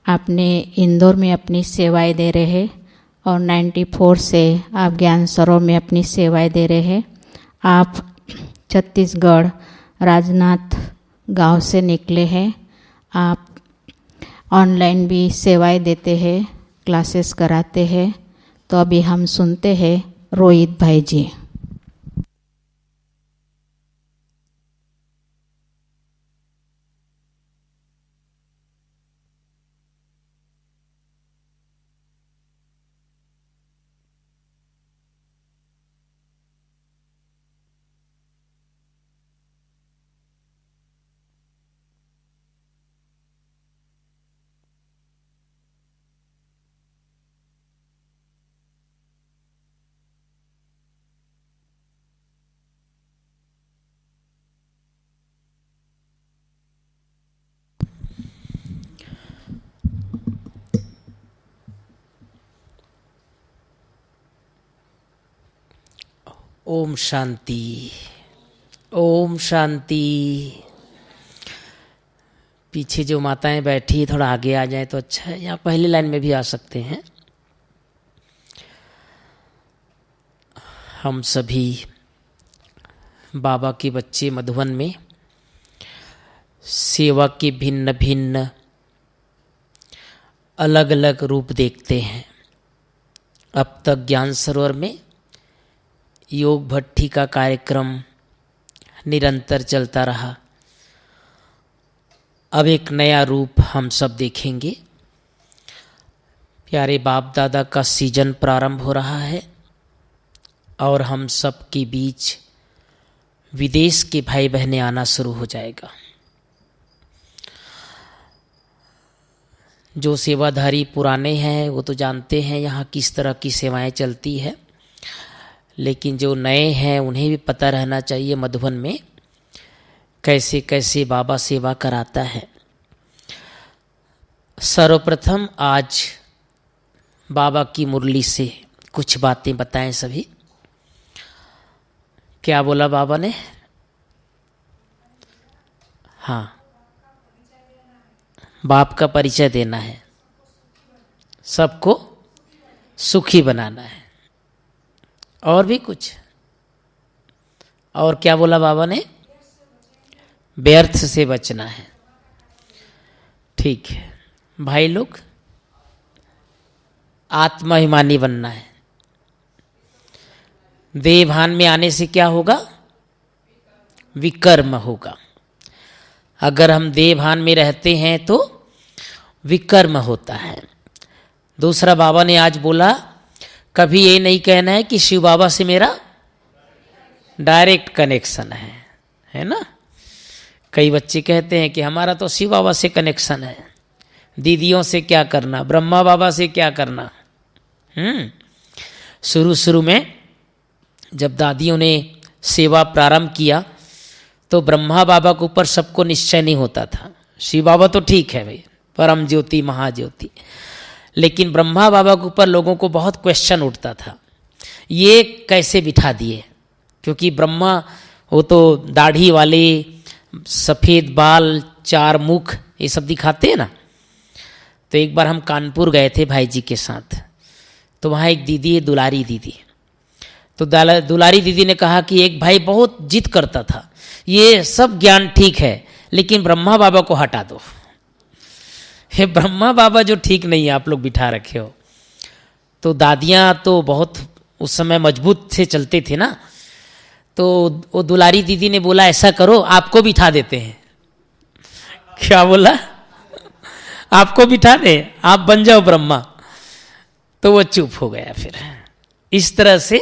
आपने इंदौर में अपनी सेवाएं दे रहे हैं और 94 से आप ज्ञान सरोवर में अपनी सेवाएं दे रहे हैं। आप छत्तीसगढ़ राजनाथ गांव से निकले हैं। आप ऑनलाइन भी सेवाएं देते हैं, क्लासेस कराते हैं। तो अभी हम सुनते हैं रोहित भाई जी। ओम शांति, ओम शांति। पीछे जो माताएं बैठी है थोड़ा आगे आ जाए तो अच्छा है, या पहली लाइन में भी आ सकते हैं। हम सभी बाबा के बच्चे मधुबन में सेवा के भिन्न भिन्न अलग अलग रूप देखते हैं। अब तक ज्ञान सरोवर में योग भट्टी का कार्यक्रम निरंतर चलता रहा। अब एक नया रूप हम सब देखेंगे। प्यारे बाप दादा का सीजन प्रारंभ हो रहा है और हम सब के बीच विदेश के भाई बहनें आना शुरू हो जाएगा। जो सेवाधारी पुराने हैं वो तो जानते हैं यहाँ किस तरह की सेवाएं चलती है, लेकिन जो नए हैं उन्हें भी पता रहना चाहिए मधुबन में कैसे कैसे बाबा सेवा कराता है। सर्वप्रथम आज बाबा की मुरली से कुछ बातें बताएं सभी। क्या बोला बाबा ने? हाँ, बाप का परिचय देना है, सबको सुखी बनाना है। और भी कुछ? और क्या बोला बाबा ने? व्यर्थ से बचना है। ठीक है भाई लोग, आत्माभिमानी बनना है। देह भान में आने से क्या होगा? विकर्म होगा। अगर हम देह भान में रहते हैं तो विकर्म होता है। दूसरा बाबा ने आज बोला, कभी ये नहीं कहना है कि शिव बाबा से मेरा डायरेक्ट कनेक्शन है ना। कई बच्चे कहते हैं कि हमारा तो शिव बाबा से कनेक्शन है, दीदियों से क्या करना, ब्रह्मा बाबा से क्या करना। शुरू शुरू में जब दादियों ने सेवा प्रारंभ किया तो ब्रह्मा बाबा के ऊपर सबको निश्चय नहीं होता था। शिव बाबा तो ठीक है भाई, परम ज्योति महाज्योति, लेकिन ब्रह्मा बाबा के ऊपर लोगों को बहुत क्वेश्चन उठता था, ये कैसे बिठा दिए? क्योंकि ब्रह्मा वो तो दाढ़ी वाले, सफ़ेद बाल, चार मुख, ये सब दिखाते हैं ना। तो एक बार हम कानपुर गए थे भाई जी के साथ, तो वहाँ एक दीदी है, दुलारी दीदी। तो दुलारी दीदी ने कहा कि एक भाई बहुत जिद करता था, ये सब ज्ञान ठीक है लेकिन ब्रह्मा बाबा को हटा दो। हे ब्रह्मा बाबा जो ठीक नहीं है आप लोग बिठा रखे हो। तो दादियाँ तो बहुत उस समय मजबूत से चलते थे ना, तो वो दुलारी दीदी ने बोला ऐसा करो आपको बिठा देते हैं। क्या बोला? आपको बिठा दे, आप बन जाओ ब्रह्मा। तो वो चुप हो गया। फिर इस तरह से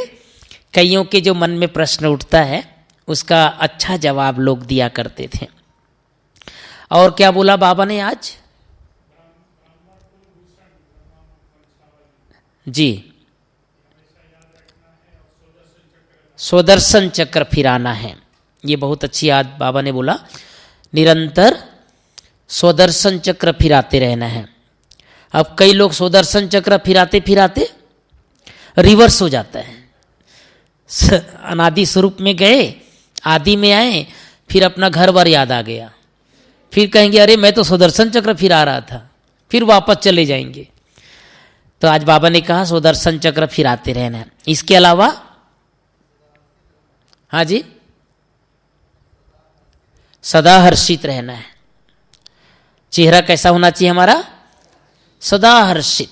कईयों के जो मन में प्रश्न उठता है उसका अच्छा जवाब लोग दिया करते थे। और क्या बोला बाबा ने आज? जी, स्वदर्शन चक्र फिराना है। ये बहुत अच्छी याद बाबा ने बोला, निरंतर स्वदर्शन चक्र फिराते रहना है। अब कई लोग स्वदर्शन चक्र फिराते फिराते रिवर्स हो जाता है। अनादि स्वरूप में गए, आदि में आए, फिर अपना घर बार याद आ गया, फिर कहेंगे अरे मैं तो स्वदर्शन चक्र फिरा रहा था। फिर वापस चले जाएंगे। तो आज बाबा ने कहा सुदर्शन चक्र फिर आते रहना है। इसके अलावा हाँ जी, सदा हर्षित रहना है। चेहरा कैसा होना चाहिए हमारा? सदा हर्षित।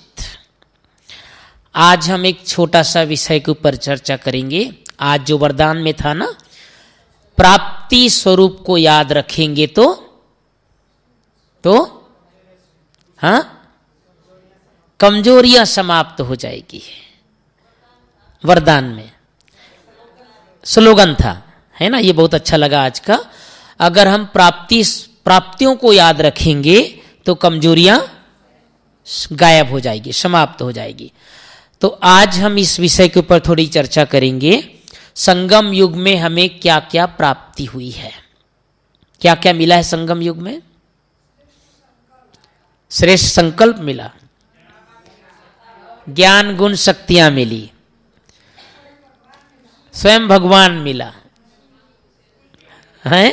आज हम एक छोटा सा विषय के ऊपर चर्चा करेंगे। आज जो वरदान में था ना, प्राप्ति स्वरूप को याद रखेंगे तो हाँ, कमजोरियां समाप्त हो जाएगी। वरदान में स्लोगन था, है ना, ये बहुत अच्छा लगा आज का। अगर हम प्राप्तियों को याद रखेंगे तो कमजोरियां गायब हो जाएगी, समाप्त हो जाएगी। तो आज हम इस विषय के ऊपर थोड़ी चर्चा करेंगे। संगम युग में हमें क्या क्या प्राप्ति हुई है, क्या क्या मिला है संगम युग में? श्रेष्ठ संकल्प मिला, ज्ञान गुण शक्तियां मिली, स्वयं भगवान मिला है,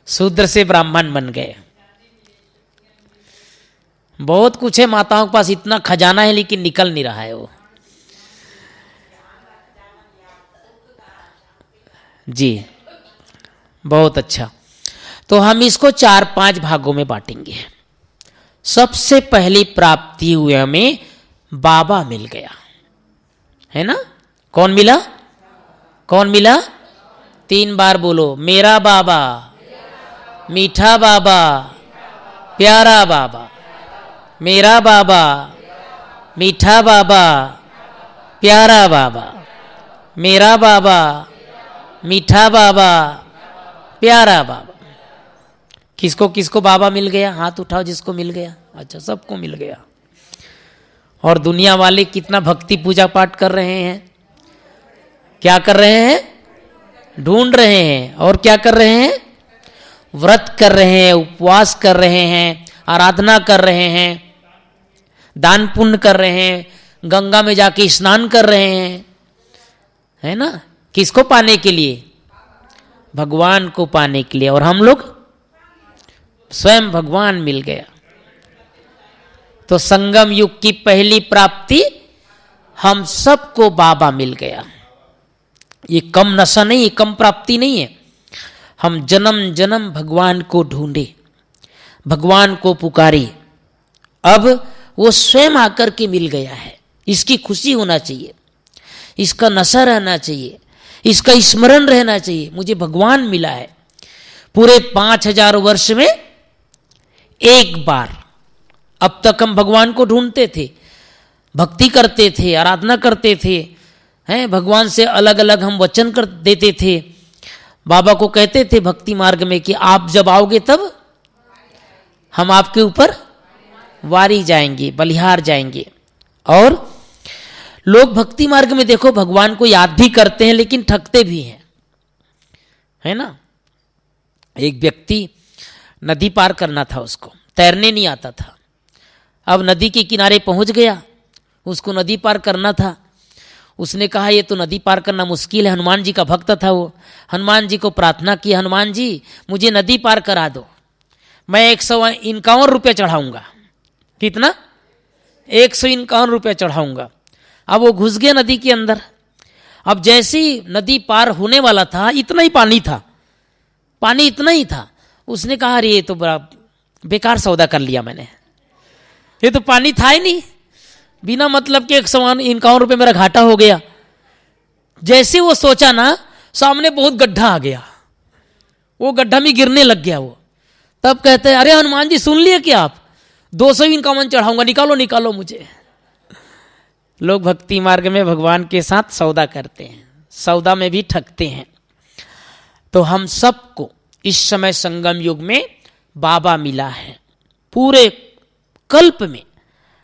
शूद्र से ब्राह्मण बन गए। बहुत कुछ है, माताओं के पास इतना खजाना है लेकिन निकल नहीं रहा है वो। जी बहुत अच्छा। तो हम इसको 4-5 भागों में बांटेंगे। सबसे पहली प्राप्ति हुई हमें बाबा मिल गया, है ना? कौन मिला? कौन मिला? 3 बार बोलो, मेरा बाबा, मीठा बाबा, प्यारा बाबा। मेरा बाबा, मीठा बाबा, प्यारा बाबा। मेरा बाबा, मीठा बाबा, प्यारा बाबा। किसको किसको बाबा मिल गया? हाथ उठाओ जिसको मिल गया। अच्छा, सबको मिल गया। और दुनिया वाले कितना भक्ति पूजा पाठ कर रहे हैं, क्या कर रहे हैं? ढूंढ रहे हैं। और क्या कर रहे हैं? व्रत कर रहे हैं, उपवास कर रहे हैं, आराधना कर रहे हैं, दान पुण्य कर रहे हैं, गंगा में जाके स्नान कर रहे हैं, है ना? किसको पाने के लिए? भगवान को पाने के लिए। और हम लोग स्वयं भगवान मिल गया। तो संगम युग की पहली प्राप्ति, हम सबको बाबा मिल गया। ये कम नशा नहीं, ये कम प्राप्ति नहीं है। हम जन्म जन्म भगवान को ढूंढे, भगवान को पुकारे, अब वो स्वयं आकर के मिल गया है। इसकी खुशी होना चाहिए, इसका नशा रहना चाहिए, इसका स्मरण रहना चाहिए। मुझे भगवान मिला है। पूरे 5000 वर्ष में एक बार। अब तक हम भगवान को ढूंढते थे, भक्ति करते थे, आराधना करते थे, हैं, भगवान से अलग अलग हम वचन कर देते थे। बाबा को कहते थे भक्ति मार्ग में कि आप जब आओगे तब हम आपके ऊपर वारी जाएंगे, बलिहार जाएंगे। और लोग भक्ति मार्ग में देखो भगवान को याद भी करते हैं लेकिन ठगते भी हैं, है ना? एक व्यक्ति नदी पार करना था, उसको तैरने नहीं आता था। अब नदी के किनारे पहुंच गया, उसको नदी पार करना था। उसने कहा ये तो नदी पार करना मुश्किल है। हनुमान जी का भक्त था वो। हनुमान जी को प्रार्थना की, हनुमान जी मुझे नदी पार करा दो, मैं 151 रुपये चढ़ाऊंगा। कितना? 151 रुपये चढ़ाऊंगा। अब वो घुस गया नदी के अंदर। अब जैसे ही नदी पार होने वाला था, इतना ही पानी था, पानी इतना ही था। उसने कहा अरे ये तो बड़ा बेकार सौदा कर लिया मैंने, ये तो पानी था ही नहीं, बिना मतलब के 151 रुपये मेरा घाटा हो गया। जैसे वो सोचा ना, सामने बहुत गड्ढा आ गया, वो गड्ढा में गिरने लग गया वो। तब कहते हैं अरे हनुमान जी सुन लिए क्या आप, 251 चढ़ाऊंगा, निकालो निकालो मुझे। लोग भक्ति मार्ग में भगवान के साथ सौदा करते हैं, सौदा में भी ठगते हैं। तो हम सबको इस समय संगम युग में बाबा मिला है। पूरे कल्प में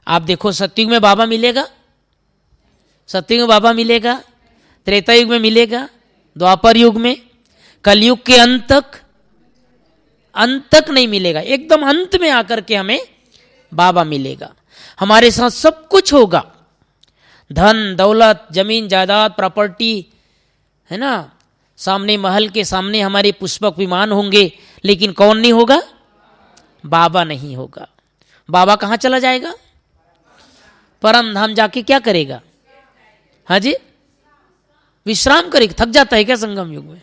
आप देखो, सतयुग में बाबा मिलेगा, सतयुग में बाबा मिलेगा, त्रेता युग में मिलेगा, द्वापर युग में, कलयुग के अंत तक नहीं मिलेगा। एकदम अंत में आकर के हमें बाबा मिलेगा। हमारे साथ सब कुछ होगा, धन दौलत, जमीन जायदाद, प्रॉपर्टी, है ना, सामने महल के सामने हमारे पुष्पक विमान होंगे, लेकिन कौन नहीं होगा? बाबा नहीं होगा। बाबा कहाँ चला जाएगा? परम धाम जाके क्या करेगा? हाँ जी, विश्राम करेगा। थक जाता है क्या संगम युग में?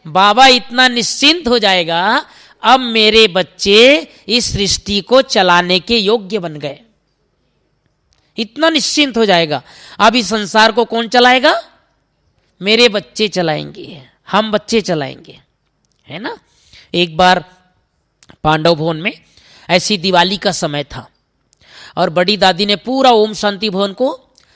बाबा इतना निश्चिंत हो जाएगा, अब मेरे बच्चे इस सृष्टि को चलाने के योग्य बन गए। इतना निश्चिंत हो जाएगा। अब इस संसार को कौन चलाएगा? मेरे बच्चे चलाएंगे, हम बच्चे चलाएंगे, है ना। एक बार पांडव भवन में ऐसी दिवाली का समय था और बड़ी दादी ने पूरा ओम शांति भवन को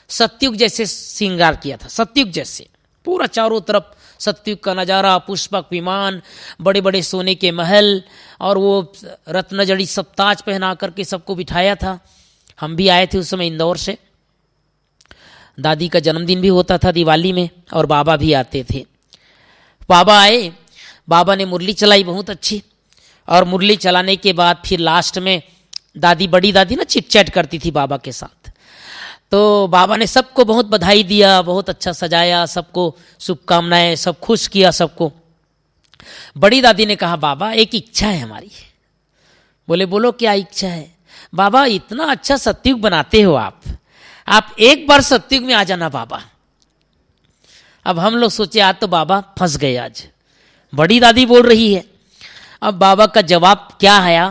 सतयुग जैसे श्रृंगार किया था। सतयुग जैसे पूरा चारों तरफ सतयुग का नज़ारा, पुष्पक विमान, बड़े बड़े सोने के महल और वो रत्न जड़ी सब ताज पहना करके सबको बिठाया था। हम भी आए थे उस समय इंदौर से। दादी का जन्मदिन भी होता था दिवाली में और बाबा भी आते थे। बाबा आए, बाबा ने मुरली चलाई बहुत अच्छी, और मुरली चलाने के बाद फिर लास्ट में दादी, बड़ी दादी ना चिट चैट करती थी बाबा के साथ, तो बाबा ने सबको बहुत बधाई दिया, बहुत अच्छा सजाया, सबको शुभकामनाएं, सब खुश किया सबको। बड़ी दादी ने कहा, बाबा एक इच्छा है हमारी। बोले बोलो क्या इच्छा है? बाबा इतना अच्छा सतयुग बनाते हो आप एक बार सतयुग में आ जाना बाबा। अब हम लोग सोचे आज तो बाबा फंस गए, आज बड़ी दादी बोल रही है। अब बाबा का जवाब क्या आया?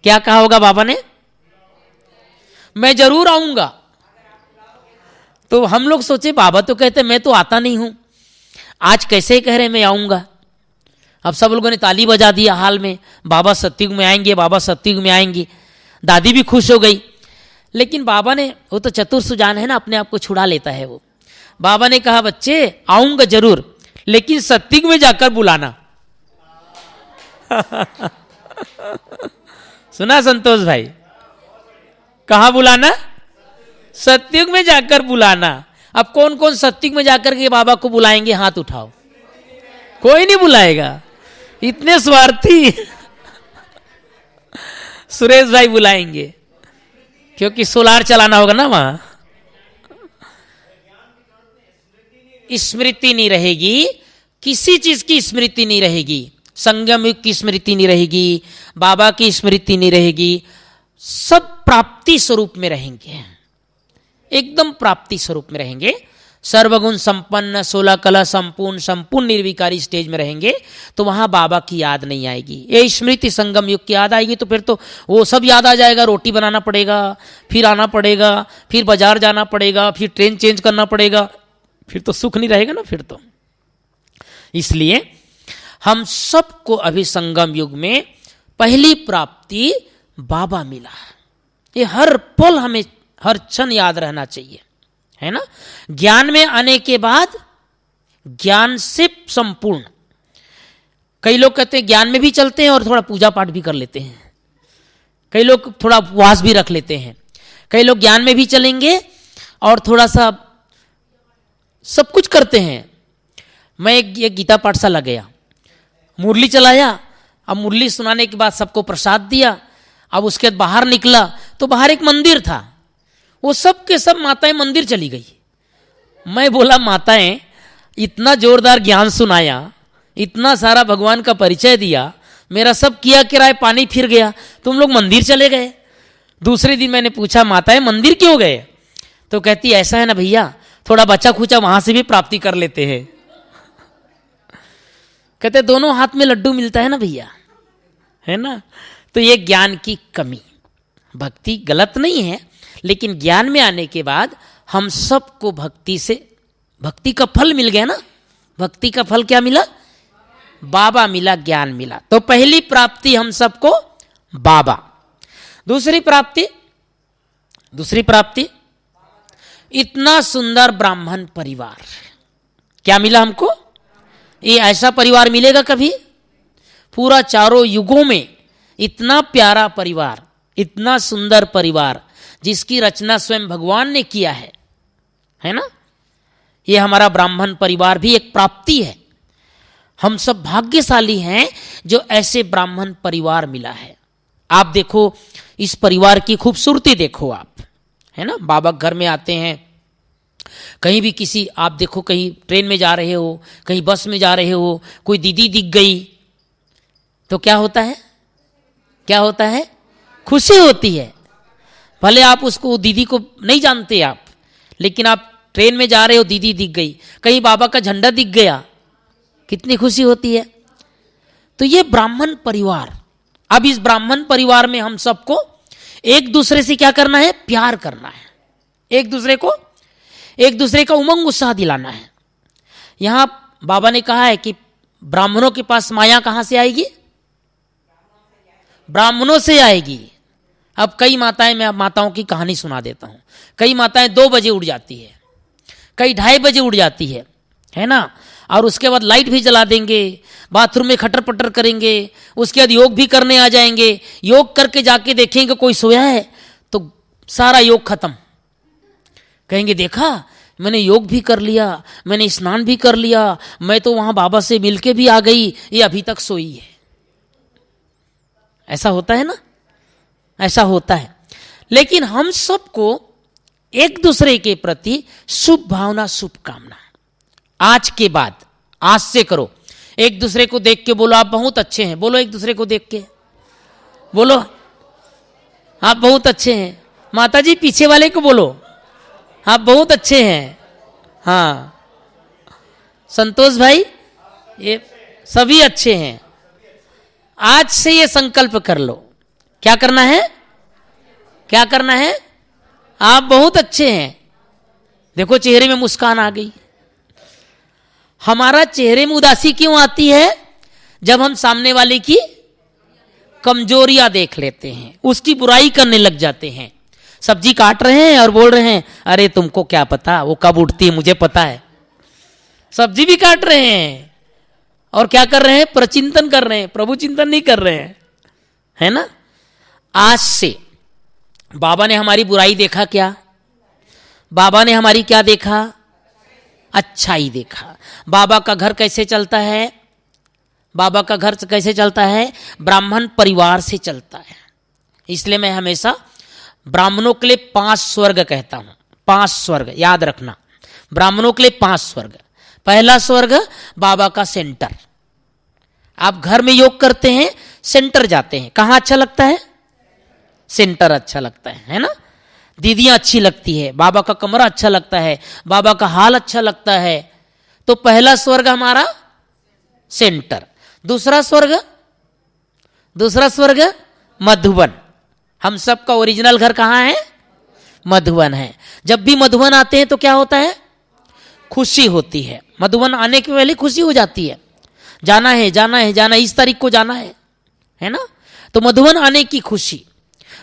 क्या कहा होगा बाबा ने? मैं जरूर आऊंगा। तो हम लोग सोचे बाबा तो कहते मैं तो आता नहीं हूं, आज कैसे कह रहे मैं आऊंगा। अब सब लोगों ने ताली बजा दिया हाल में, बाबा सतयुग में आएंगे, बाबा सतयुग में आएंगे। दादी भी खुश हो गई, लेकिन बाबा ने, वो तो चतुर सुजान है ना, अपने आप को छुड़ा लेता है वो। बाबा ने कहा, बच्चे आऊंगा जरूर, लेकिन सतयुग में जाकर बुलाना। सुना संतोष भाई? कहां बुलाना? सतयुग में जाकर बुलाना। अब कौन कौन सतयुग में जाकर के बाबा को बुलाएंगे? हाथ उठाओ। कोई नहीं बुलाएगा, इतने स्वार्थी। सुरेश भाई बुलाएंगे, क्योंकि सोलार चलाना होगा ना वहां। स्मृति नहीं रहेगी, किसी चीज की स्मृति नहीं रहेगी। संगम युग की स्मृति नहीं रहेगी, बाबा की स्मृति नहीं रहेगी। सब प्राप्ति स्वरूप में रहेंगे, एकदम प्राप्ति स्वरूप में रहेंगे। सर्वगुण संपन्न, 16 कला संपूर्ण, संपूर्ण निर्विकारी स्टेज में रहेंगे। तो वहां बाबा की याद नहीं आएगी। ये स्मृति संगम युग की याद आएगी तो फिर तो वो सब याद आ जाएगा। रोटी बनाना पड़ेगा, फिर आना पड़ेगा, फिर बाजार जाना पड़ेगा, फिर ट्रेन चेंज करना पड़ेगा, फिर तो सुख नहीं रहेगा ना फिर तो। इसलिए हम सबको अभी संगम युग में पहली प्राप्ति बाबा मिला। ये हर पल हमें, हर क्षण याद रहना चाहिए, है ना। ज्ञान में आने के बाद ज्ञान से संपूर्ण। कई लोग कहते हैं ज्ञान में भी चलते हैं और थोड़ा पूजा पाठ भी कर लेते हैं, कई लोग थोड़ा उपवास भी रख लेते हैं, कई लोग ज्ञान में भी चलेंगे और थोड़ा सा सब कुछ करते हैं। मैं एक गीता पाठशाला गया, मुरली चलाया, अब मुरली सुनाने के बाद सबको प्रसाद दिया। अब उसके बाद बाहर निकला तो बाहर एक मंदिर था, वो सब के सब माताएं मंदिर चली गई। मैं बोला, माताएं इतना जोरदार ज्ञान सुनाया, इतना सारा भगवान का परिचय दिया, मेरा सब किया किराए पानी फिर गया, तुम लोग मंदिर चले गए। दूसरे दिन मैंने पूछा, माताएं मंदिर क्यों गए? तो कहती ऐसा है ना भैया, थोड़ा बचा खुचा वहां से भी प्राप्ति कर लेते हैं। कहते दोनों हाथ में लड्डू मिलता है ना भैया, है ना। तो ये ज्ञान की कमी। भक्ति गलत नहीं है, लेकिन ज्ञान में आने के बाद हम सबको भक्ति से, भक्ति का फल मिल गया ना। भक्ति का फल क्या मिला? बाबा मिला, ज्ञान मिला। तो पहली प्राप्ति हम सबको बाबा। दूसरी प्राप्ति इतना सुंदर ब्राह्मण परिवार। क्या मिला हमको? ये ऐसा परिवार मिलेगा कभी? पूरा चारों युगों में इतना प्यारा परिवार, इतना सुंदर परिवार, जिसकी रचना स्वयं भगवान ने किया है ना। ये हमारा ब्राह्मण परिवार भी एक प्राप्ति है। हम सब भाग्यशाली हैं जो ऐसे ब्राह्मण परिवार मिला है। आप देखो इस परिवार की खूबसूरती देखो आप, है ना। बाबा घर में आते हैं, कहीं भी किसी, आप देखो कहीं ट्रेन में जा रहे हो, कहीं बस में जा रहे हो, कोई दीदी दिख गई तो क्या होता है, क्या होता है, खुशी होती है। भले आप उसको दीदी को नहीं जानते आप, लेकिन आप ट्रेन में जा रहे हो, दीदी दिख गई, कहीं बाबा का झंडा दिख गया, कितनी खुशी होती है। तो ये ब्राह्मण परिवार, अब इस ब्राह्मण परिवार में हम सबको एक दूसरे से क्या करना है, प्यार करना है, एक दूसरे का उमंग उत्साह दिलाना है। यहां बाबा ने कहा है कि ब्राह्मणों के पास माया कहां से आएगी, ब्राह्मणों से आएगी। अब कई माताएं, मैं माताओं की कहानी सुना देता हूं। कई माताएं 2 बजे उठ जाती है, कई 2:30 बजे उठ जाती है ना, और उसके बाद लाइट भी जला देंगे, बाथरूम में खटर पटर करेंगे, उसके बाद योग भी करने आ जाएंगे। योग करके जाके देखेंगे कोई सोया है तो सारा योग खत्म। कहेंगे देखा मैंने योग भी कर लिया, मैंने स्नान भी कर लिया, मैं तो वहां बाबा से मिलके भी आ गई, ये अभी तक सोई है। ऐसा होता है ना, ऐसा होता है। लेकिन हम सबको एक दूसरे के प्रति शुभ भावना, शुभकामना। आज के बाद, आज से करो, एक दूसरे को देख के बोलो आप बहुत अच्छे हैं, बोलो एक दूसरे को देख के बोलो आप बहुत अच्छे हैं। माता जी पीछे वाले को बोलो आप बहुत अच्छे हैं। हाँ संतोष भाई, ये सभी अच्छे हैं। आज से ये संकल्प कर लो, क्या करना है, क्या करना है, आप बहुत अच्छे हैं। देखो चेहरे में मुस्कान आ गई। हमारा चेहरे में उदासी क्यों आती है, जब हम सामने वाले की कमजोरियां देख लेते हैं, उसकी बुराई करने लग जाते हैं। सब्जी काट रहे हैं और बोल रहे हैं अरे तुमको क्या पता वो कब उठती है, मुझे पता है। सब्जी भी काट रहे हैं और क्या कर रहे हैं, प्रचिंतन कर रहे हैं, प्रभु चिंतन नहीं कर रहे हैं, है ना। आज से बाबा ने हमारी बुराई देखा क्या, बाबा ने हमारी क्या देखा, अच्छाई देखा। बाबा का घर कैसे चलता है, बाबा का घर कैसे चलता है, ब्राह्मण परिवार से चलता है। इसलिए मैं हमेशा ब्राह्मणों के लिए 5 स्वर्ग कहता हूं। 5 स्वर्ग याद रखना, ब्राह्मणों के लिए 5 स्वर्ग। पहला स्वर्ग बाबा का सेंटर। आप घर में योग करते हैं, सेंटर जाते हैं, कहां अच्छा लगता है, सेंटर अच्छा लगता है ना। दीदियां अच्छी लगती है, बाबा का कमरा अच्छा लगता है, बाबा का हाल अच्छा लगता है। तो पहला स्वर्ग हमारा सेंटर। दूसरा स्वर्ग मधुबन। हम सब का ओरिजिनल घर कहां है, मधुबन है। जब भी मधुबन आते हैं तो क्या होता है, खुशी होती है। मधुबन आने के पहले खुशी हो जाती है, जाना है जाना है जाना है, इस तारीख को जाना है ना। तो मधुबन आने की खुशी,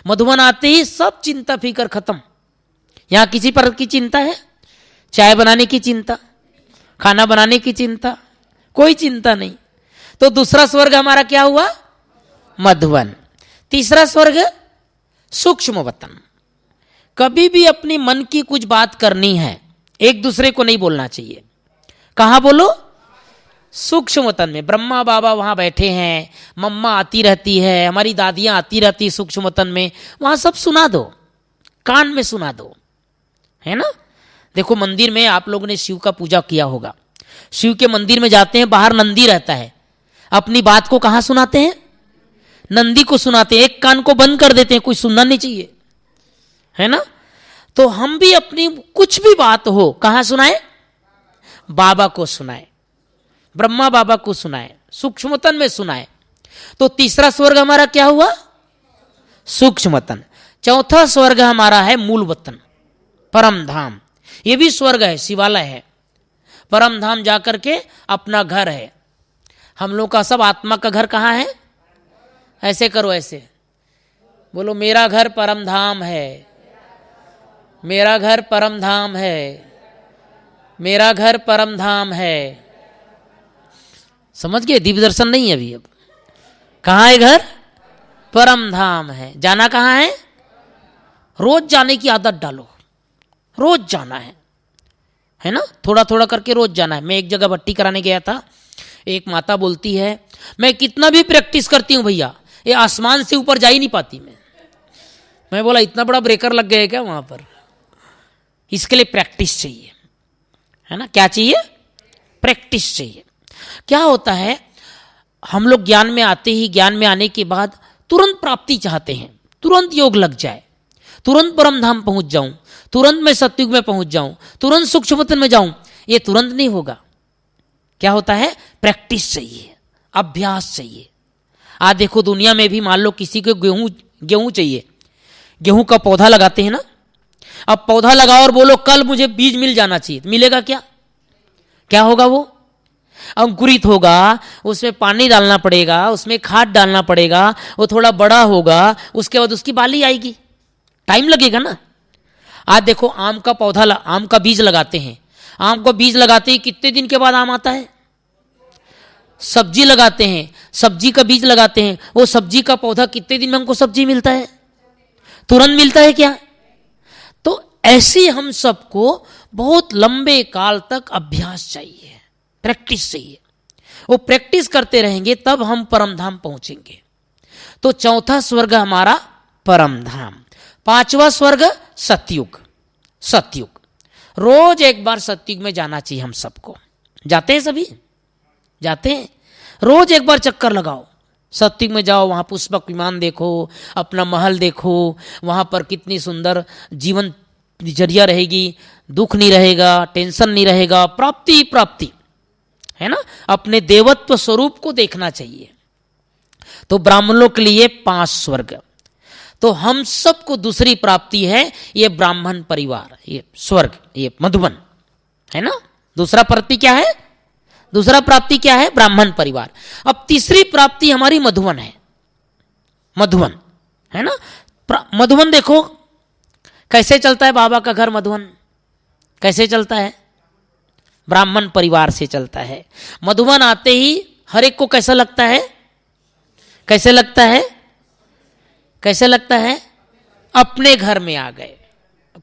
मधुबन आते ही सब चिंता फिकर खत्म। यहां किसी पर की चिंता है, चाय बनाने की चिंता, खाना बनाने की चिंता, कोई चिंता नहीं। तो दूसरा स्वर्ग हमारा क्या हुआ, मधुबन। तीसरा स्वर्ग सूक्ष्म वतन। कभी भी अपनी मन की कुछ बात करनी है, एक दूसरे को नहीं बोलना चाहिए। कहां बोलो, सूक्ष्म वतन में। ब्रह्मा बाबा वहां बैठे हैं, मम्मा आती रहती है, हमारी दादियां आती रहती है सूक्ष्म वतन में, वहां सब सुना दो, कान में सुना दो, है ना। देखो मंदिर में आप लोगों ने शिव का पूजा किया होगा, शिव के मंदिर में जाते हैं, बाहर नंदी रहता है, अपनी बात को कहां सुनाते हैं, नंदी को सुनाते हैं, एक कान को बंद कर देते हैं, कोई सुनना नहीं चाहिए, है ना। तो हम भी अपनी कुछ भी बात हो कहां सुनाए, बाबा को सुनाए, ब्रह्मा बाबा को सुनाए, सूक्ष्मतन में सुनाए। तो तीसरा स्वर्ग हमारा क्या हुआ, सूक्ष्मतन। चौथा स्वर्ग हमारा है मूल वतन, परम धाम। ये भी स्वर्ग है, शिवालय है, परम धाम जाकर के अपना घर है। हम लोग का सब आत्मा का घर कहां है, ऐसे करो, ऐसे बोलो, मेरा घर परम धाम है, मेरा घर परम धाम है, मेरा घर परम धाम है। समझ गए, दिव्य दर्शन नहीं है अभी। अब कहां है घर, परम धाम है। जाना कहां है, रोज जाने की आदत डालो, रोज जाना है ना, थोड़ा थोड़ा करके रोज जाना है। मैं एक जगह भट्टी कराने गया था, एक माता बोलती है मैं कितना भी प्रैक्टिस करती हूं भैया, ये आसमान से ऊपर जा ही नहीं पाती मैं बोला इतना बड़ा ब्रेकर लग गया क्या वहां पर, इसके लिए प्रैक्टिस चाहिए, है ना। क्या चाहिए? प्रैक्टिस चाहिए। क्या होता है, हम लोग ज्ञान में आते ही, ज्ञान में आने के बाद तुरंत प्राप्ति चाहते हैं, तुरंत योग लग जाए, तुरंत परम धाम पहुंच जाऊं, तुरंत मैं सतयुग में पहुंच जाऊं, तुरंत सूक्ष्मतन में जाऊं। ये तुरंत नहीं होगा। क्या होता है? प्रैक्टिस चाहिए, अभ्यास चाहिए। आज देखो दुनिया में भी मान लो किसी को गेहूं चाहिए, गेहूं का पौधा लगाते हैं ना। अब पौधा लगाओ और बोलो कल मुझे बीज मिल जाना चाहिए, मिलेगा क्या? क्या होगा? वो अंकुरित होगा, उसमें पानी डालना पड़ेगा, उसमें खाद डालना पड़ेगा, वो थोड़ा बड़ा होगा, उसके बाद उसकी बाली आएगी, टाइम लगेगा ना। आज देखो आम का पौधा, आम का बीज लगाते हैं, आम का बीज लगाते ही कितने दिन के बाद आम आता है? सब्जी लगाते हैं, सब्जी का बीज लगाते हैं, वो सब्जी का पौधा कितने दिन में हमको सब्जी मिलता है? तुरंत मिलता है क्या? तो ऐसे हम सबको बहुत लंबे काल तक अभ्यास चाहिए, प्रैक्टिस चाहिए। वो प्रैक्टिस करते रहेंगे तब हम परम धाम पहुंचेंगे। तो चौथा स्वर्ग हमारा परम धाम, पांचवा स्वर्ग सतयुग। सतयुग रोज एक बार सतयुग में जाना चाहिए हम सबको। जाते हैं सभी? जाते हैं? रोज एक बार चक्कर लगाओ, सतयुग में जाओ, वहां पुष्पक विमान देखो, अपना महल देखो, वहां पर कितनी सुंदर जीवन दिनचर्या रहेगी, दुख नहीं रहेगा, टेंशन नहीं रहेगा, प्राप्ति प्राप्ति, है ना। अपने देवत्व स्वरूप को देखना चाहिए। तो ब्राह्मणों के लिए 5 स्वर्ग। तो हम सबको दूसरी प्राप्ति है ये ब्राह्मण परिवार, ये स्वर्ग, ये मधुबन, है ना। दूसरा प्राप्ति क्या है? दूसरा प्राप्ति क्या है? ब्राह्मण परिवार। अब तीसरी प्राप्ति हमारी मधुबन है, मधुबन, है ना। मधुबन देखो कैसे चलता है बाबा का घर। मधुबन कैसे चलता है? ब्राह्मण परिवार से चलता है। मधुबन आते ही हर एक को कैसा लगता है? कैसे लगता है? कैसे लगता है? अपने घर में आ गए,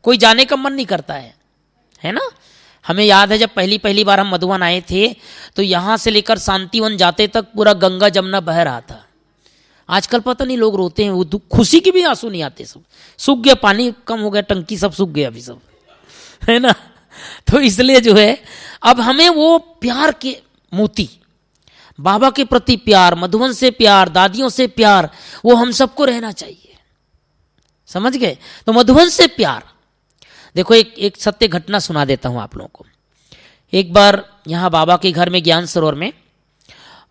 कोई जाने का मन नहीं करता है ना। हमें याद है जब पहली पहली बार हम मधुबन आए थे तो यहां से लेकर शांतिवन जाते तक पूरा गंगा जमुना बह रहा था। आजकल पता नहीं लोग रोते हैं, वो खुशी की भी आंसू नहीं आते, सब सूख गया, पानी कम हो गया, टंकी सब सूख गया अभी सब, है ना। तो इसलिए जो है अब हमें वो प्यार के मोती, बाबा के प्रति प्यार, मधुबन से प्यार, दादियों से प्यार, वो हम सबको रहना चाहिए। समझ गए? तो मधुबन से प्यार। देखो एक सत्य घटना सुना देता हूं आप लोगों को। एक बार यहां बाबा के घर में ज्ञान सरोवर में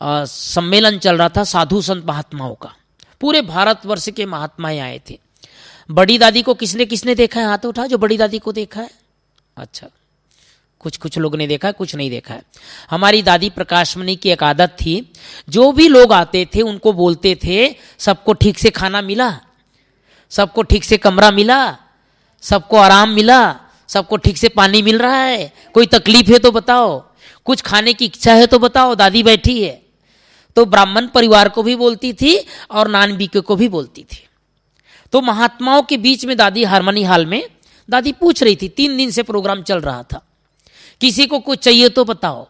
सम्मेलन चल रहा था साधु संत महात्माओं का। पूरे भारतवर्ष के महात्माएं आए थे। बड़ी दादी को किसने किसने देखा है? हाथ उठा जो बड़ी दादी को देखा है। अच्छा, कुछ लोगों ने देखा है, कुछ नहीं देखा है। हमारी दादी प्रकाशमणि की एक आदत थी, जो भी लोग आते थे उनको बोलते थे सबको ठीक से खाना मिला, सबको ठीक से कमरा मिला, सबको आराम मिला, सबको ठीक से पानी मिल रहा है, कोई तकलीफ है तो बताओ, कुछ खाने की इच्छा है तो बताओ, दादी बैठी है। तो ब्राह्मण परिवार को भी बोलती थी और नॉन बीके को भी बोलती थी। तो महात्माओं के बीच में दादी हारमोनी हॉल में दादी पूछ रही थी, 3 दिन से प्रोग्राम चल रहा था, किसी को कुछ चाहिए तो बताओ।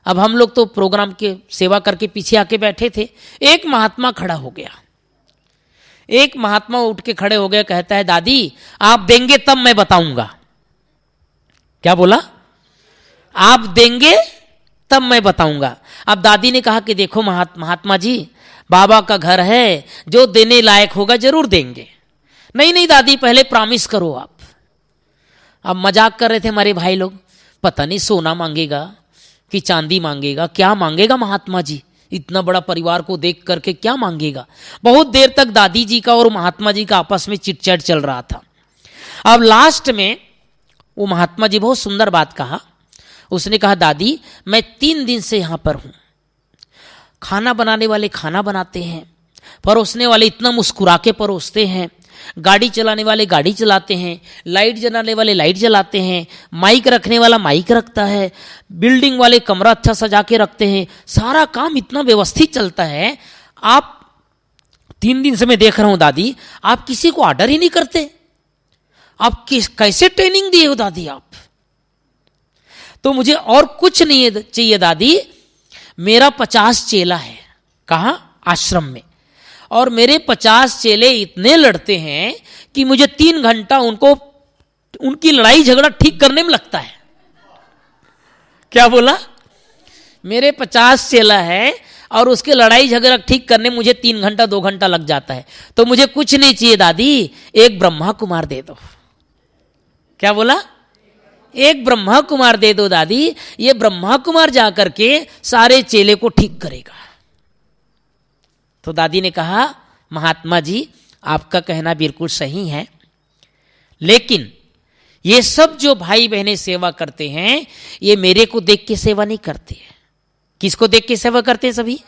अब हम लोग तो प्रोग्राम के सेवा करके पीछे आके बैठे थे। एक महात्मा खड़ा हो गया, एक महात्मा उठ के खड़े हो गया, कहता है दादी आप देंगे तब मैं बताऊंगा। क्या बोला? आप देंगे तब मैं बताऊंगा। अब दादी ने कहा कि देखो महात्मा जी, बाबा का घर है, जो देने लायक होगा जरूर देंगे। नहीं दादी पहले प्रॉमिस करो आप। अब मजाक कर रहे थे हमारे भाई लोग, पता नहीं सोना मांगेगा कि चांदी मांगेगा, क्या मांगेगा महात्मा जी, इतना बड़ा परिवार को देख करके क्या मांगेगा। बहुत देर तक दादी जी का और महात्मा जी का आपस में चिट-चैट चल रहा था। अब लास्ट में वो महात्मा जी बहुत सुंदर बात कहा। उसने कहा दादी मैं 3 दिन से यहां पर हूं, खाना बनाने वाले खाना बनाते हैं, परोसने वाले इतना मुस्कुरा के परोसते हैं, गाड़ी चलाने वाले गाड़ी चलाते हैं, लाइट जलाने वाले लाइट जलाते हैं, माइक रखने वाला माइक रखता है, बिल्डिंग वाले कमरा अच्छा सजा के रखते हैं, सारा काम इतना व्यवस्थित चलता है। आप 3 दिन से मैं देख रहा हूं दादी, आप किसी को ऑर्डर ही नहीं करते, आप कैसे ट्रेनिंग दिए हो दादी आप? तो मुझे और कुछ नहीं चाहिए दादी, मेरा 50 चेला है। कहां? आश्रम में। और मेरे 50 चेले इतने लड़ते हैं कि मुझे 3 घंटा उनको उनकी लड़ाई झगड़ा ठीक करने में लगता है। क्या बोला? मेरे 50 चेला है और उसके लड़ाई झगड़ा ठीक करने मुझे 3 घंटा 2 घंटा लग जाता है। तो मुझे कुछ नहीं चाहिए दादी, एक ब्रह्मा कुमार दे दो। क्या बोला? एक ब्रह्मा कुमार दे दो दादी, ये ब्रह्मा कुमार जाकर के सारे चेले को ठीक करेगा। तो दादी ने कहा, महात्मा जी आपका कहना बिल्कुल सही है, लेकिन ये सब जो भाई बहनें सेवा करते हैं ये मेरे को देख के सेवा नहीं करते हैं। किसको देख के सेवा करते हैं? सभी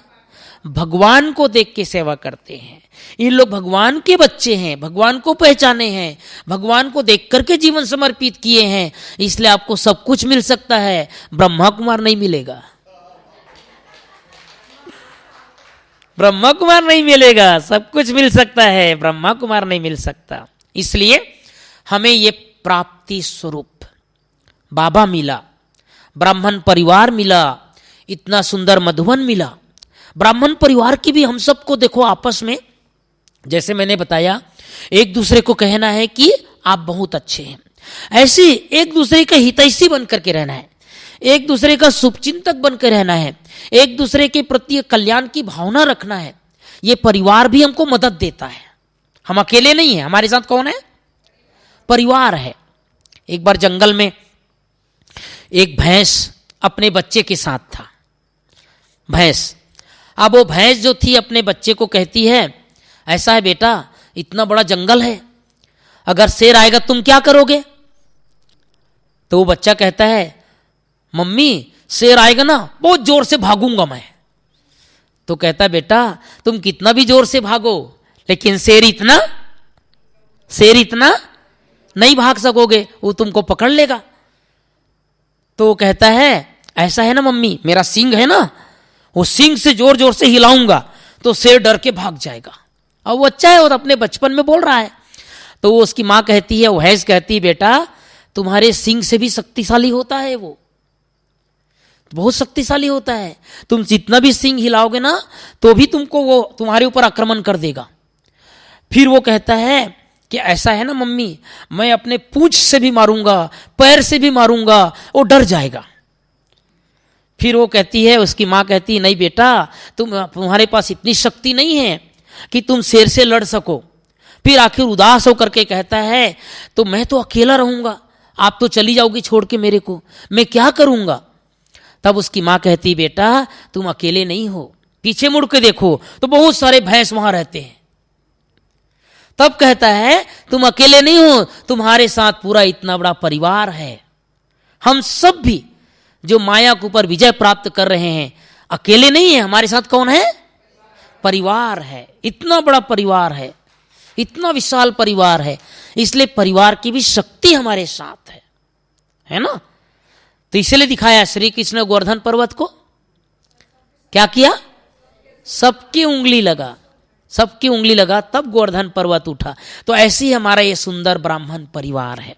भगवान को देख के सेवा करते हैं। ये लोग भगवान के बच्चे हैं, भगवान को पहचाने हैं, भगवान को देख करके जीवन समर्पित किए हैं, इसलिए आपको सब कुछ मिल सकता है, ब्रह्मा कुमार नहीं मिलेगा। ब्रह्मा कुमार नहीं मिलेगा, सब कुछ मिल सकता है, ब्रह्मा कुमार नहीं मिल सकता। इसलिए हमें ये प्राप्ति स्वरूप बाबा मिला, ब्राह्मण परिवार मिला, इतना सुंदर मधुबन मिला। ब्राह्मण परिवार की भी हम सबको देखो आपस में, जैसे मैंने बताया, एक दूसरे को कहना है कि आप बहुत अच्छे हैं, ऐसे एक दूसरे का हितैषी बनकर के रहना है, एक दूसरे का शुभचिंतक बनकर रहना है, एक दूसरे के प्रति कल्याण की भावना रखना है। ये परिवार भी हमको मदद देता है, हम अकेले नहीं हैं, हमारे साथ कौन है? परिवार है। एक बार जंगल में एक भैंस अपने बच्चे के साथ था। भैंस, अब वो भैंस जो थी अपने बच्चे को कहती है, ऐसा है बेटा, इतना बड़ा जंगल है, अगर शेर आएगा तुम क्या करोगे? तो वो बच्चा कहता है, मम्मी शेर आएगा ना बहुत जोर से भागूंगा मैं। तो कहता है, बेटा तुम कितना भी जोर से भागो लेकिन शेर इतना नहीं भाग सकोगे, वो तुमको पकड़ लेगा। तो वो कहता है, ऐसा है ना मम्मी, मेरा सींग है ना, वो सींग से जोर जोर से हिलाऊंगा तो शेर डर के भाग जाएगा। और वो अच्छा है और अपने बचपन में बोल रहा है। तो वो उसकी माँ कहती है, वो भैंस कहती है, बेटा तुम्हारे सींग से भी शक्तिशाली होता है, वो बहुत शक्तिशाली होता है, तुम जितना भी सींग हिलाओगे ना तो भी तुमको वो तुम्हारे ऊपर आक्रमण कर देगा। फिर वो कहता है कि ऐसा है ना मम्मी, मैं अपने पूंछ से भी मारूंगा, पैर से भी मारूंगा, वो डर जाएगा। फिर वो कहती है, उसकी माँ कहती है, नहीं बेटा तुम्हारे पास इतनी शक्ति नहीं है कि तुम शेर से लड़ सको। फिर आखिर उदास होकर के कहता है, तो मैं तो अकेला रहूंगा, आप तो चली जाओगी छोड़ के मेरे को, मैं क्या करूंगा? तब उसकी माँ कहती, बेटा तुम अकेले नहीं हो, पीछे मुड़ के देखो तो बहुत सारे भैंस वहां रहते हैं। तब कहता है, तुम अकेले नहीं हो, तुम्हारे साथ पूरा इतना बड़ा परिवार है। हम सब भी जो माया के ऊपर विजय प्राप्त कर रहे हैं अकेले नहीं है, हमारे साथ कौन है? परिवार है। इतना बड़ा परिवार है, इतना विशाल परिवार है, इसलिए परिवार की भी शक्ति हमारे साथ है ना। तो इसलिए दिखाया श्री कृष्ण गोवर्धन पर्वत को क्या किया, सबकी उंगली लगा, सबकी उंगली लगा, तब गोवर्धन पर्वत उठा। तो ऐसे ही हमारा ये सुंदर ब्राह्मण परिवार है।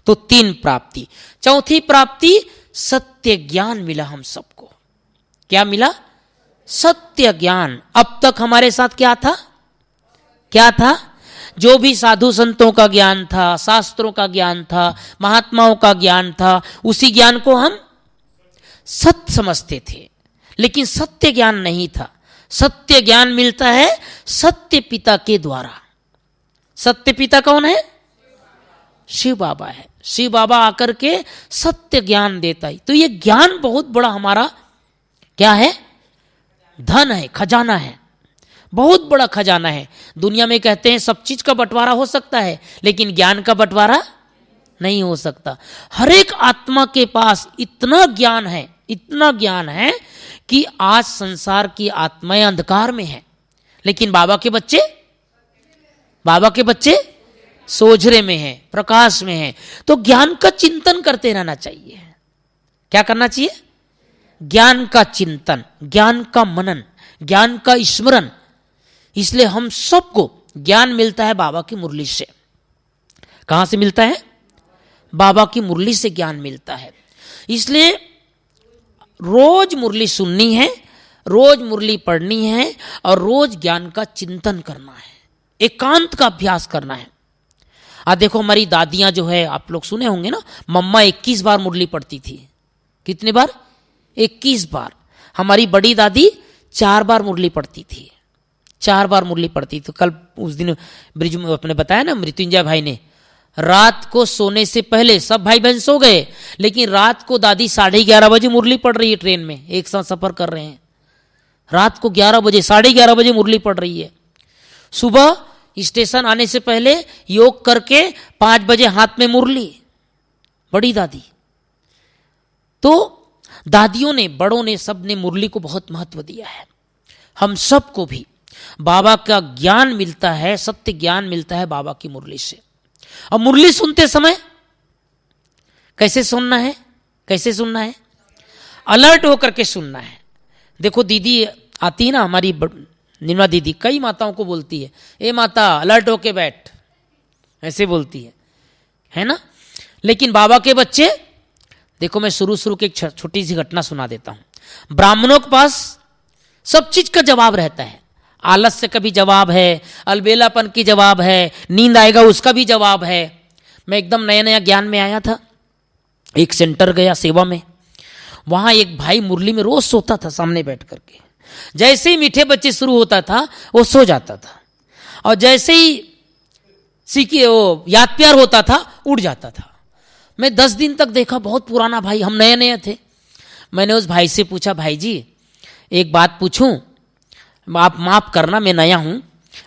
तो 3 प्राप्ति। चौथी प्राप्ति, सत्य ज्ञान मिला हम सबको। क्या मिला? सत्य ज्ञान। अब तक हमारे साथ क्या था? क्या था? जो भी साधु संतों का ज्ञान था, शास्त्रों का ज्ञान था, महात्माओं का ज्ञान था, उसी ज्ञान को हम सत्य समझते थे, लेकिन सत्य ज्ञान नहीं था। सत्य ज्ञान मिलता है सत्य पिता के द्वारा। सत्य पिता कौन है? शिव बाबा है। शिव बाबा आकर के सत्य ज्ञान देता है। तो ये ज्ञान बहुत बड़ा हमारा क्या है? धन है, खजाना है, बहुत बड़ा खजाना है। दुनिया में कहते हैं सब चीज का बंटवारा हो सकता है, लेकिन ज्ञान का बंटवारा नहीं हो सकता। हर एक आत्मा के पास इतना ज्ञान है, इतना ज्ञान है कि आज संसार की आत्माएं अंधकार में है, लेकिन बाबा के बच्चे सोझरे में हैं, प्रकाश में हैं। तो ज्ञान का चिंतन करते रहना चाहिए। क्या करना चाहिए? ज्ञान का चिंतन, ज्ञान का मनन, ज्ञान का स्मरण। इसलिए हम सबको ज्ञान मिलता है बाबा की मुरली से। कहां से मिलता है? बाबा की मुरली से ज्ञान मिलता है। इसलिए रोज मुरली सुननी है, रोज मुरली पढ़नी है और रोज ज्ञान का चिंतन करना है, एकांत का अभ्यास करना है। आज देखो हमारी दादियां जो है, आप लोग सुने होंगे ना, मम्मा 21 बार मुरली पढ़ती थी। कितने बार? 21 बार। हमारी बड़ी दादी 4 बार मुरली पढ़ती थी, 4 बार मुरली पढ़ती थी। कल उस दिन ब्रिज में अपने बताया ना मृत्युंजय भाई ने, रात को सोने से पहले सब भाई बहन सो गए, लेकिन रात को दादी 11:30 बजे मुरली पढ़ रही है। ट्रेन में एक साथ सफर कर रहे हैं, रात को 11 बजे 11:30 बजे मुरली पढ़ रही है। सुबह स्टेशन आने से पहले योग करके 5 बजे हाथ में मुरली, बड़ी दादी। तो दादियों ने, बड़ों ने, सब ने मुरली को बहुत महत्व दिया है। हम सबको भी बाबा का ज्ञान मिलता है, सत्य ज्ञान मिलता है बाबा की मुरली से। अब मुरली सुनते समय कैसे सुनना है? कैसे सुनना है? अलर्ट होकर के सुनना है। देखो दीदी आती है ना हमारी निर्मला दीदी, कई माताओं को बोलती है, ए माता अलर्ट होके बैठ, ऐसे बोलती है ना। लेकिन बाबा के बच्चे, देखो मैं शुरू की एक छोटी सी घटना सुना देता हूं। ब्राह्मणों के पास सब चीज का जवाब रहता है। आलस्य का भी जवाब है, अलबेलापन की जवाब है, नींद आएगा उसका भी जवाब है। मैं एकदम नया नया ज्ञान में आया था, एक सेंटर गया सेवा में, वहां एक भाई मुरली में रोज सोता था सामने बैठ करके। जैसे ही मीठे बच्चे शुरू होता था वो सो जाता था, और जैसे ही सीखे वो याद प्यार होता था उड़ जाता था। मैं 10 दिन तक देखा, बहुत पुराना भाई, हम नए नए थे। मैंने उस भाई से पूछा, भाई जी एक बात पूछूं, आप माफ करना मैं नया हूं,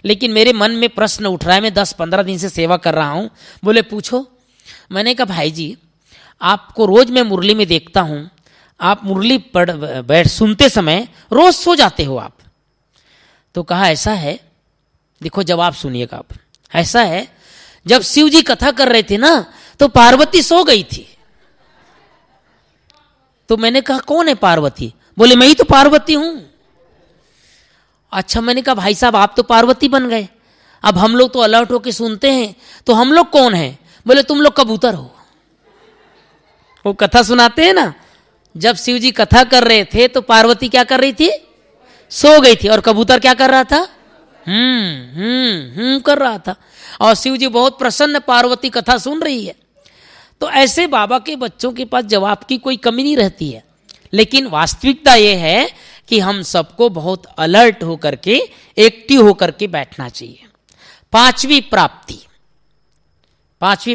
लेकिन मेरे मन में प्रश्न उठ रहा है, मैं 10-15 दिन से सेवा कर रहा हूं। बोले पूछो। मैंने कहा भाई जी आपको रोज मैं मुरली में देखता हूं, आप मुरली बैठ सुनते समय रोज सो जाते हो आप। तो कहा ऐसा है, देखो जवाब सुनिएगा आप, ऐसा है जब शिव जी कथा कर रहे थे ना तो पार्वती सो गई थी। तो मैंने कहा कौन है पार्वती? बोले मैं ही तो पार्वती हूं। अच्छा, मैंने कहा भाई साहब आप तो पार्वती बन गए, अब हम लोग तो अलर्ट होके सुनते हैं, तो हम लोग कौन हैं? बोले तुम लोग कबूतर हो। वो कथा सुनाते हैं ना, जब शिव जी कथा कर रहे थे तो पार्वती क्या कर रही थी? सो गई थी, और कबूतर क्या कर रहा था? कर रहा था। और शिव जी बहुत प्रसन्न, पार्वती कथा सुन रही है। तो ऐसे बाबा के बच्चों के पास जवाब की कोई कमी नहीं रहती है। लेकिन वास्तविकता यह है कि हम सबको बहुत अलर्ट होकर के, एक्टिव होकर के बैठना चाहिए। पांचवी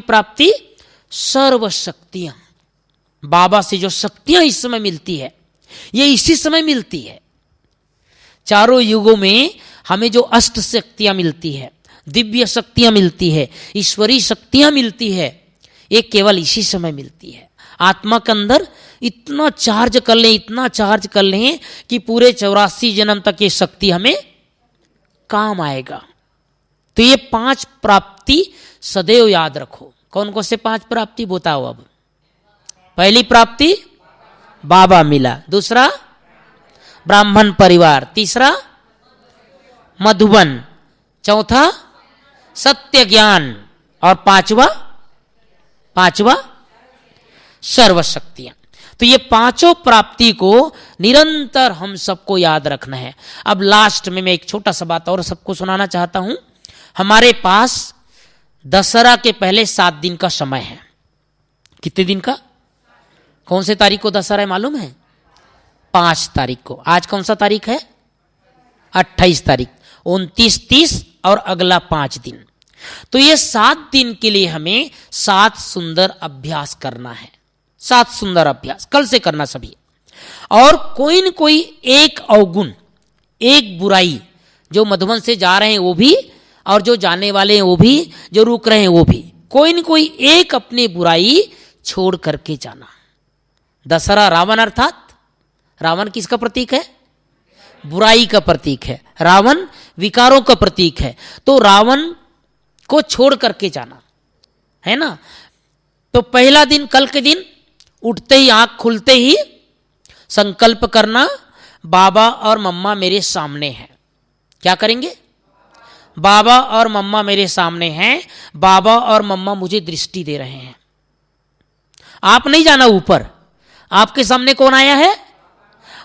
प्राप्ति सर्वशक्तियां। बाबा से जो शक्तियां इस समय मिलती है, ये इसी समय मिलती है। चारों युगों में हमें जो अष्ट शक्तियां मिलती है, दिव्य शक्तियां मिलती है, ईश्वरीय शक्तियां मिलती है, ये केवल इसी समय मिलती है। आत्मा के अंदर इतना चार्ज कर लें, इतना चार्ज कर लें कि पूरे 84 जन्म तक ये शक्ति हमें काम आएगा। तो ये 5 प्राप्ति सदैव याद रखो। कौन कौन से 5 प्राप्ति बताओ अब? पहली प्राप्ति बाबा मिला, दूसरा ब्राह्मण परिवार, तीसरा मधुबन, चौथा सत्य ज्ञान, और पांचवा सर्वशक्तियां। तो ये 5 प्राप्ति को निरंतर हम सबको याद रखना है। अब लास्ट में मैं एक छोटा सा बात और सबको सुनाना चाहता हूं। हमारे पास दशहरा के पहले 7 दिन का समय है। कितने दिन का? कौन से तारीख को दशहरा है मालूम है? 5 तारीख को। आज कौन सा तारीख है? 28 तारीख, 29, 30 और अगला 5 दिन। तो ये 7 दिन के लिए हमें 7 सुंदर अभ्यास करना है। 7 सुंदर अभ्यास कल से करना सभी। और कोई न कोई एक अवगुण, एक बुराई, जो मधुबन से जा रहे हैं वो भी, और जो जाने वाले हैं वो भी, जो रुक रहे हैं वो भी, कोई न कोई एक अपनी बुराई छोड़ करके जाना। दशहरा रावण, अर्थात रावण किसका प्रतीक है? बुराई का प्रतीक है। रावण विकारों का प्रतीक है। तो रावण को छोड़ करके जाना है ना। तो पहला दिन, कल के दिन उठते ही, आंख खुलते ही संकल्प करना, बाबा और मम्मा मेरे सामने हैं। क्या करेंगे? बाबा और मम्मा मेरे सामने हैं, बाबा और मम्मा मुझे दृष्टि दे रहे हैं। आप नहीं जाना ऊपर, आपके सामने कौन आया है?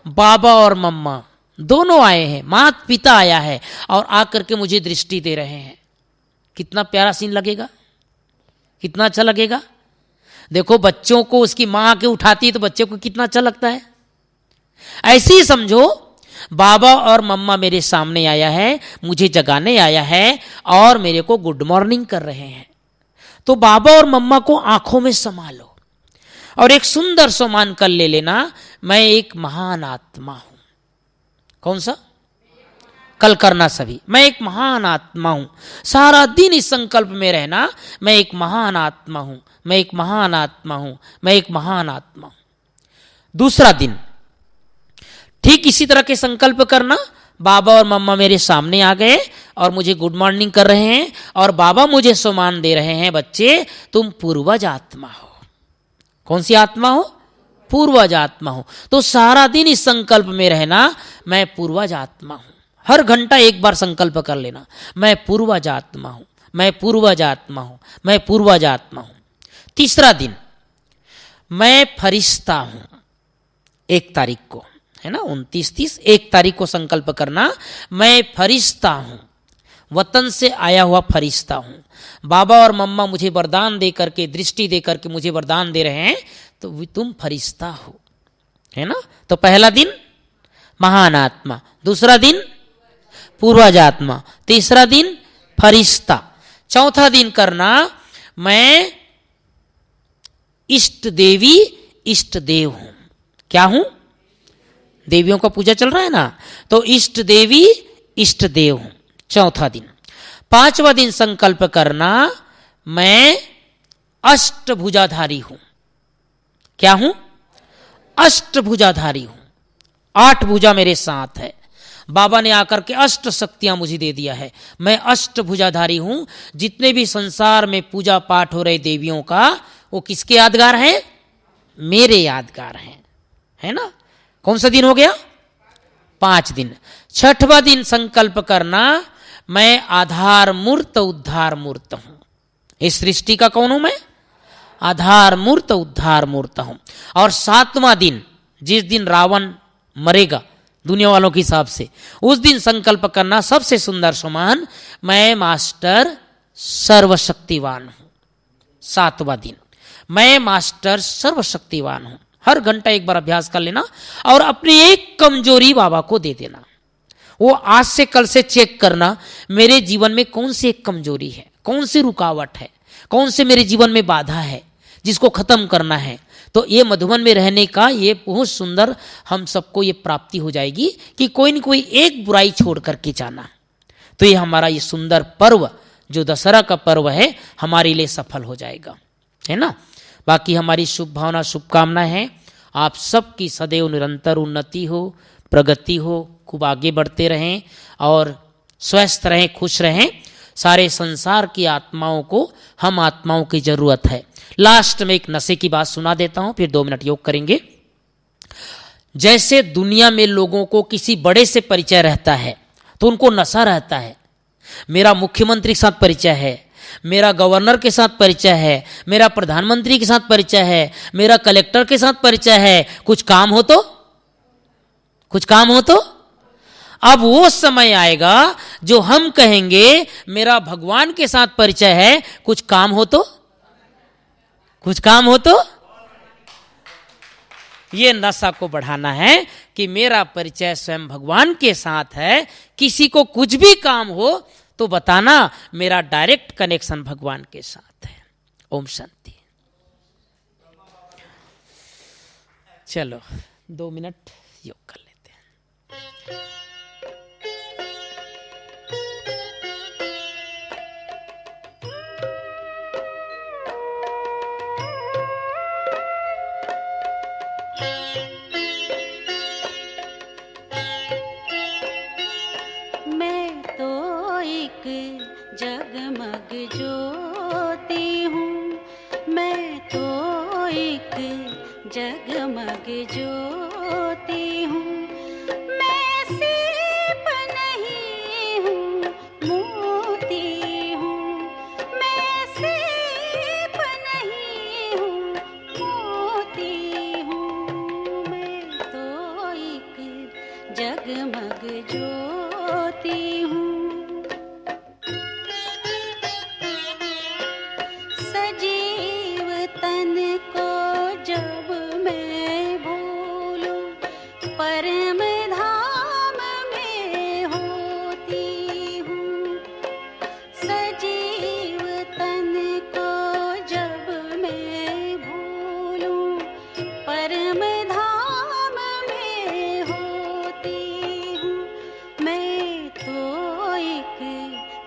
बाबा और मम्मा दोनों आए हैं, माता पिता आया है और आकर के मुझे दृष्टि दे रहे हैं। कितना प्यारा सीन लगेगा। कितना अच्छा लगेगा। देखो बच्चों को उसकी माँ आके उठाती है तो बच्चे को कितना अच्छा लगता है। ऐसे ही समझो बाबा और मम्मा मेरे सामने आया है, मुझे जगाने आया है और मेरे को गुड मॉर्निंग कर रहे हैं, तो बाबा और मम्मा को आंखों में समा लो और एक सुंदर सो मान कर ले लेना, मैं एक महान आत्मा हूं। कौन सा? कल करना सभी, मैं एक महान आत्मा हूं। सारा दिन इस संकल्प में रहना, मैं एक महान आत्मा हूं, मैं एक महान आत्मा हूं, मैं एक महान आत्मा हूं। दूसरा दिन ठीक इसी तरह के संकल्प करना, बाबा और मम्मा मेरे सामने आ गए और मुझे गुड मॉर्निंग कर रहे हैं और बाबा मुझे सम्मान दे रहे हैं, बच्चे तुम पूर्वज आत्मा हो। कौन सी आत्मा हो? पूर्वज आत्मा हो। तो सारा दिन इस संकल्प में रहना, मैं पूर्वज आत्मा हूं। हर घंटा एक बार संकल्प कर लेना, मैं पूर्वज आत्मा हूं, मैं पूर्वज आत्मा हूं, मैं पूर्वज आत्मा हूं। तीसरा दिन मैं फरिश्ता हूं। 1 तारीख को है ना, 29-30, 1 तारीख को संकल्प करना, मैं फरिश्ता हूं, वतन से आया हुआ फरिश्ता हूं। बाबा और मम्मा मुझे वरदान दे करके, दृष्टि दे करके मुझे वरदान दे रहे हैं, तो तुम फरिश्ता हो, है ना। तो पहला दिन महान आत्मा, दूसरा दिन पूर्वज आत्मा, तीसरा दिन फरिश्ता, चौथा दिन करना मैं इष्ट देवी इष्ट देव हूं। क्या हूं? देवियों का पूजा चल रहा है ना, तो इष्ट देवी इष्ट देव हूं। चौथा दिन। पांचवा दिन संकल्प करना, मैं अष्टभुजाधारी हूं। क्या हूं? अष्टभुजाधारी हूं। 8 भुजा मेरे साथ है। बाबा ने आकर के अष्ट शक्तियां मुझे दे दिया है, मैं अष्टभुजाधारी हूं। जितने भी संसार में पूजा पाठ हो रहे देवियों का, वो किसके यादगार हैं? मेरे यादगार हैं, है ना। कौन सा दिन हो गया? 5 दिन। छठवां दिन संकल्प करना, मैं आधार मूर्त उद्धार मूर्त हूं। इस सृष्टि का कौन हूं मैं? आधार मूर्त उद्धार मूर्त हूं। और 7वां दिन, जिस दिन रावण मरेगा दुनिया वालों के हिसाब से, उस दिन संकल्प करना, सबसे सुंदर समान, मैं मास्टर सर्वशक्तिवान हूं। 7वां दिन, मैं मास्टर सर्वशक्तिवान हूं। हर घंटा एक बार अभ्यास कर लेना और अपनी एक कमजोरी बाबा को दे देना। वो आज से कल से चेक करना, मेरे जीवन में कौन सी एक कमजोरी है, कौन सी रुकावट है, कौन से मेरे जीवन में बाधा है, जिसको खत्म करना है। तो ये मधुबन में रहने का ये बहुत सुंदर हम सबको ये प्राप्ति हो जाएगी कि कोई न कोई एक बुराई छोड़ करके जाना। तो ये हमारा ये सुंदर पर्व जो दशहरा का पर्व है, हमारे लिए सफल हो जाएगा, है ना। बाकी हमारी शुभ भावना, शुभकामना है आप सबकी सदैव निरंतर उन्नति हो, प्रगति हो, खूब आगे बढ़ते रहें और स्वस्थ रहें, खुश रहें। सारे संसार की आत्माओं को हम आत्माओं की जरूरत है। लास्ट में एक नशे की बात सुना देता हूं, फिर 2 मिनट योग करेंगे। जैसे दुनिया में लोगों को किसी बड़े से परिचय रहता है तो उनको नशा रहता है। मेरा मुख्यमंत्री के साथ परिचय है, मेरा गवर्नर के साथ परिचय है, मेरा प्रधानमंत्री के साथ परिचय है, मेरा कलेक्टर के साथ परिचय है। कुछ काम हो तो, कुछ काम हो तो अब वो समय आएगा जो हम कहेंगे मेरा भगवान के साथ परिचय है, कुछ काम हो तो, कुछ काम हो तो। ये नशा को बढ़ाना है कि मेरा परिचय स्वयं भगवान के साथ है। किसी को कुछ भी काम हो तो बताना, मेरा डायरेक्ट कनेक्शन भगवान के साथ है। ओम शांति। चलो 2 मिनट योग कर लेते हैं। जगमग ज्योति हूँ, मैं तो एक जगमग ज्योति हूँ। मैं सीप नहीं हूँ, मोती हूँ। मैं सीप नहीं हूँ, मोती हूँ। मैं तो एक जगमग ज्योति हूँ। सजी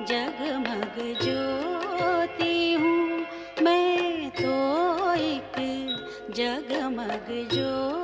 जगमग ज्योति हूँ, मैं तो एक जगमग ज्योति।